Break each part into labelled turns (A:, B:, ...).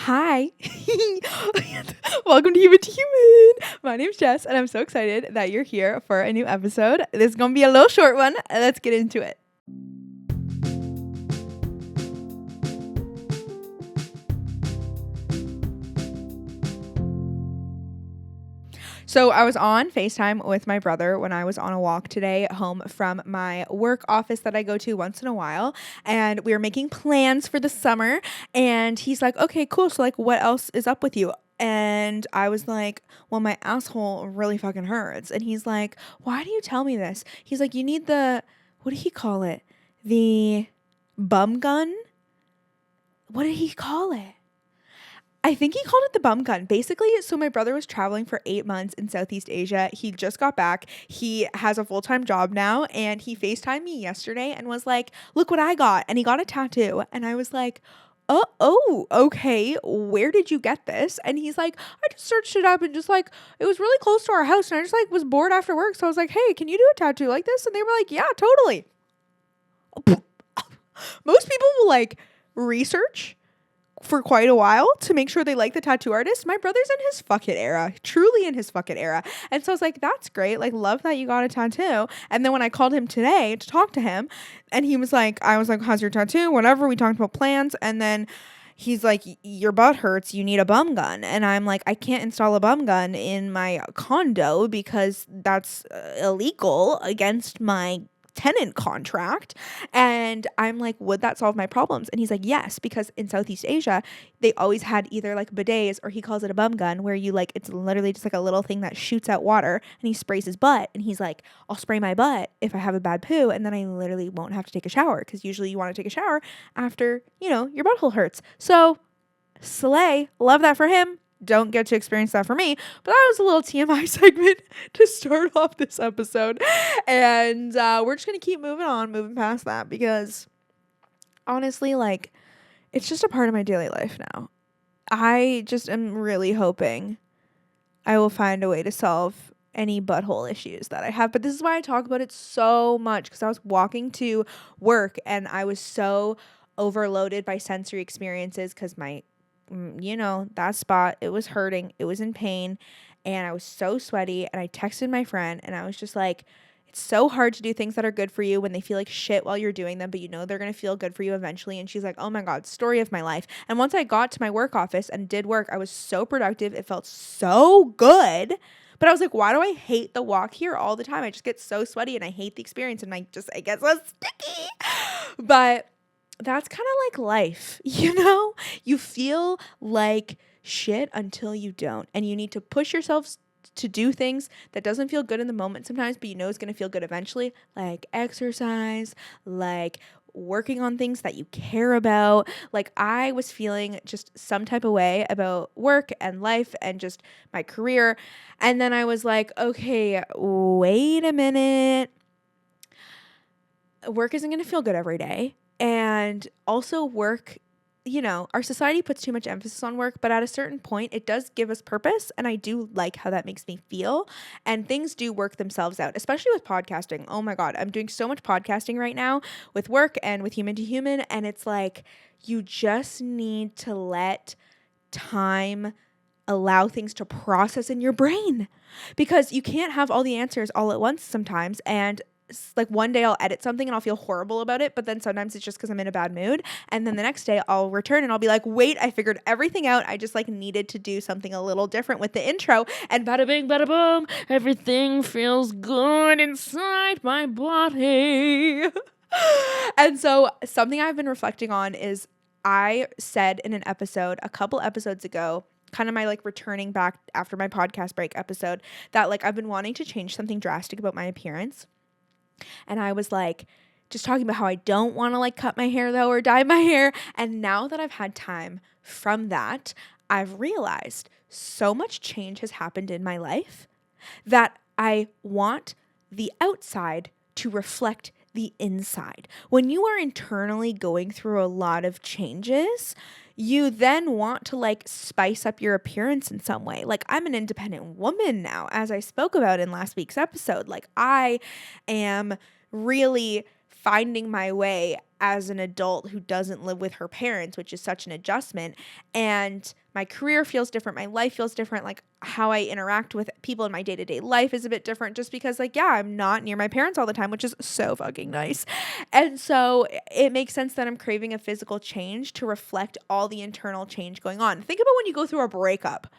A: Hi. Welcome to Human to Human. My name's Jess, and I'm so excited that you're here for a new episode. This is going to be a little short one. Let's get into it. So I was on FaceTime with my brother when I was on a walk today home from my work office that I go to once in a while. And we were making plans for the summer. And he's like, okay, cool. So like, what else is up with you? And I was like, well, my asshole really fucking hurts. And he's like, why do you tell me this? He's like, you need what did he call it? The bum gun? What did he call it? I think he called it the bum gun. Basically, so my brother was traveling for 8 months in Southeast Asia. He just got back. He has a full-time job now, and he FaceTimed me yesterday and was like, look what I got. And he got a tattoo. And I was like, oh, okay. Where did you get this? And he's like, I just searched it up and just like, it was really close to our house. And I just like was bored after work. So I was like, hey, can you do a tattoo like this? And they were like, yeah, totally. Most people will like research for quite a while to make sure they like the tattoo artist. My brother's in his fucking era, truly in his fucking era. And so I was like, that's great. Like, love that you got a tattoo. And then when I called him today to talk to him, and he was like, I was like, how's your tattoo? Whatever. We talked about plans. And then he's like, your butt hurts. You need a bum gun. And I'm like, I can't install a bum gun in my condo because that's illegal against my tenant contract. And I'm like, would that solve my problems? And he's like, yes, because in Southeast Asia they always had either like bidets, or he calls it a bum gun, where you like, it's literally just like a little thing that shoots out water, and he sprays his butt. And he's like, I'll spray my butt if I have a bad poo, and then I literally won't have to take a shower, because usually you want to take a shower after, your butthole hurts. So slay, love that for him. Don't get to experience that for me. But that was a little TMI segment to start off this episode. And we're just going to keep moving past that, because honestly, like, it's just a part of my daily life now. I just am really hoping I will find a way to solve any butthole issues that I have. But this is why I talk about it so much, because I was walking to work and I was so overloaded by sensory experiences, because that spot, it was hurting, it was in pain, and I was so sweaty. And I texted my friend and I was just like, it's so hard to do things that are good for you when they feel like shit while you're doing them, but they're going to feel good for you eventually. And she's like, oh my God, story of my life. And once I got to my work office and did work, I was so productive. It felt so good. But I was like, why do I hate the walk here all the time? I just get so sweaty and I hate the experience, and I get so sticky. But that's kind of like life, You feel like shit until you don't. And you need to push yourself to do things that doesn't feel good in the moment sometimes, but it's going to feel good eventually, like exercise, like working on things that you care about. Like, I was feeling just some type of way about work and life and just my career. And then I was like, okay, wait a minute. Work isn't going to feel good every day. And also work, our society puts too much emphasis on work, but at a certain point it does give us purpose. And I do like how that makes me feel, and things do work themselves out, especially with podcasting. Oh my God, I'm doing so much podcasting right now with work and with Human to Human. And it's like, you just need to let time allow things to process in your brain, because you can't have all the answers all at once sometimes. And like, one day I'll edit something and I'll feel horrible about it, but then sometimes it's just because I'm in a bad mood. And then the next day I'll return and I'll be like, wait, I figured everything out. I just like needed to do something a little different with the intro, and bada bing, bada boom, everything feels good inside my body. And so something I've been reflecting on is, I said in an episode a couple episodes ago, kind of my like returning back after my podcast break episode, that like I've been wanting to change something drastic about my appearance. And I was like, just talking about how I don't want to like cut my hair though, or dye my hair. And now that I've had time from that, I've realized so much change has happened in my life that I want the outside to reflect the inside. When you are internally going through a lot of changes, you then want to like spice up your appearance in some way. Like, I'm an independent woman now, as I spoke about in last week's episode. Like, I am really finding my way as an adult who doesn't live with her parents, which is such an adjustment. And my career feels different. My life feels different. Like how I interact with people in my day-to-day life is a bit different just because like, yeah, I'm not near my parents all the time, which is so fucking nice. And so it makes sense that I'm craving a physical change to reflect all the internal change going on. Think about when you go through a breakup.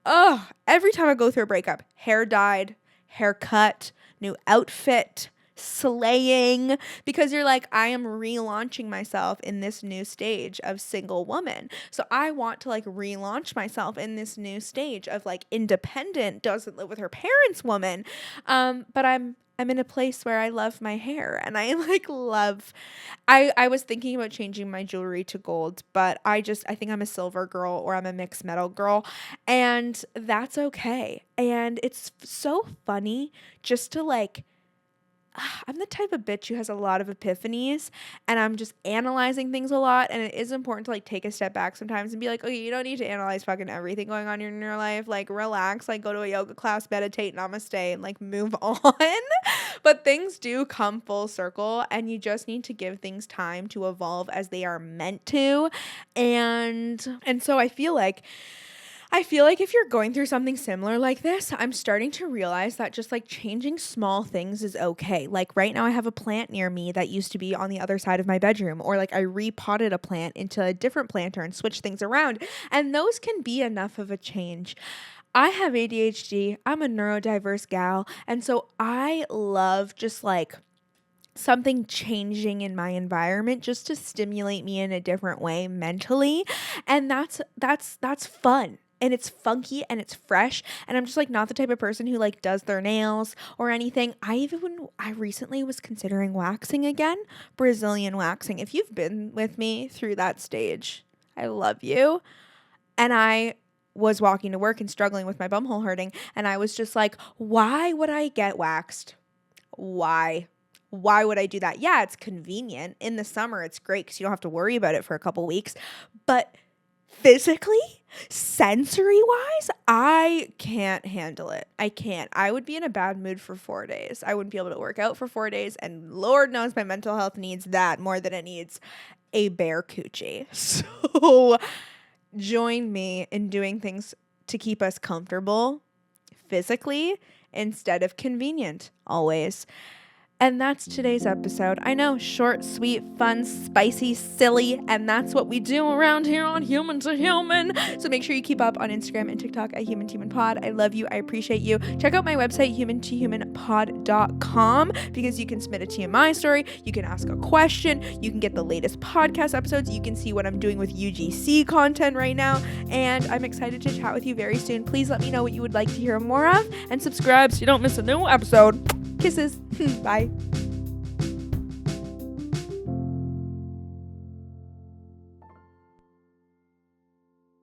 A: Oh, every time I go through a breakup, hair dyed, haircut, new outfit, slaying, because you're like, I am relaunching myself in this new stage of single woman. So I want to like relaunch myself in this new stage of like independent, doesn't live with her parents woman. But I'm in a place where I love my hair and I like love, I was thinking about changing my jewelry to gold, but I think I'm a silver girl or I'm a mixed metal girl, and that's okay. And it's so funny just to like, I'm the type of bitch who has a lot of epiphanies and I'm just analyzing things a lot. And it is important to like take a step back sometimes and be like, okay, you don't need to analyze fucking everything going on in your life. Like relax, like go to a yoga class, meditate, namaste, and like move on. But things do come full circle and you just need to give things time to evolve as they are meant to. And so I feel like if you're going through something similar like this, I'm starting to realize that just like changing small things is okay. Like right now I have a plant near me that used to be on the other side of my bedroom, or like I repotted a plant into a different planter and switched things around. And those can be enough of a change. I have ADHD. I'm a neurodiverse gal. And so I love just like something changing in my environment just to stimulate me in a different way mentally. And that's fun. And it's funky and it's fresh. And I'm just like not the type of person who like does their nails or anything. I recently was considering waxing again, Brazilian waxing. If you've been with me through that stage, I love you. And I was walking to work and struggling with my bumhole hurting. And I was just like, why would I get waxed? Why would I do that? Yeah, it's convenient. In the summer, it's great because you don't have to worry about it for a couple weeks. But physically, sensory wise, I can't handle it. I can't. I would be in a bad mood for 4 days. I wouldn't be able to work out for 4 days. And Lord knows my mental health needs that more than it needs a bare coochie. So join me in doing things to keep us comfortable physically instead of convenient always. And that's today's episode. I know, short, sweet, fun, spicy, silly, and that's what we do around here on Human to Human. So make sure you keep up on Instagram and TikTok at Human to Human Pod. I love you. I appreciate you. Check out my website, humantohumanpod.com, because you can submit a TMI story, you can ask a question, you can get the latest podcast episodes, you can see what I'm doing with UGC content right now, and I'm excited to chat with you very soon. Please let me know what you would like to hear more of, and subscribe so you don't miss a new episode. Kisses. Bye.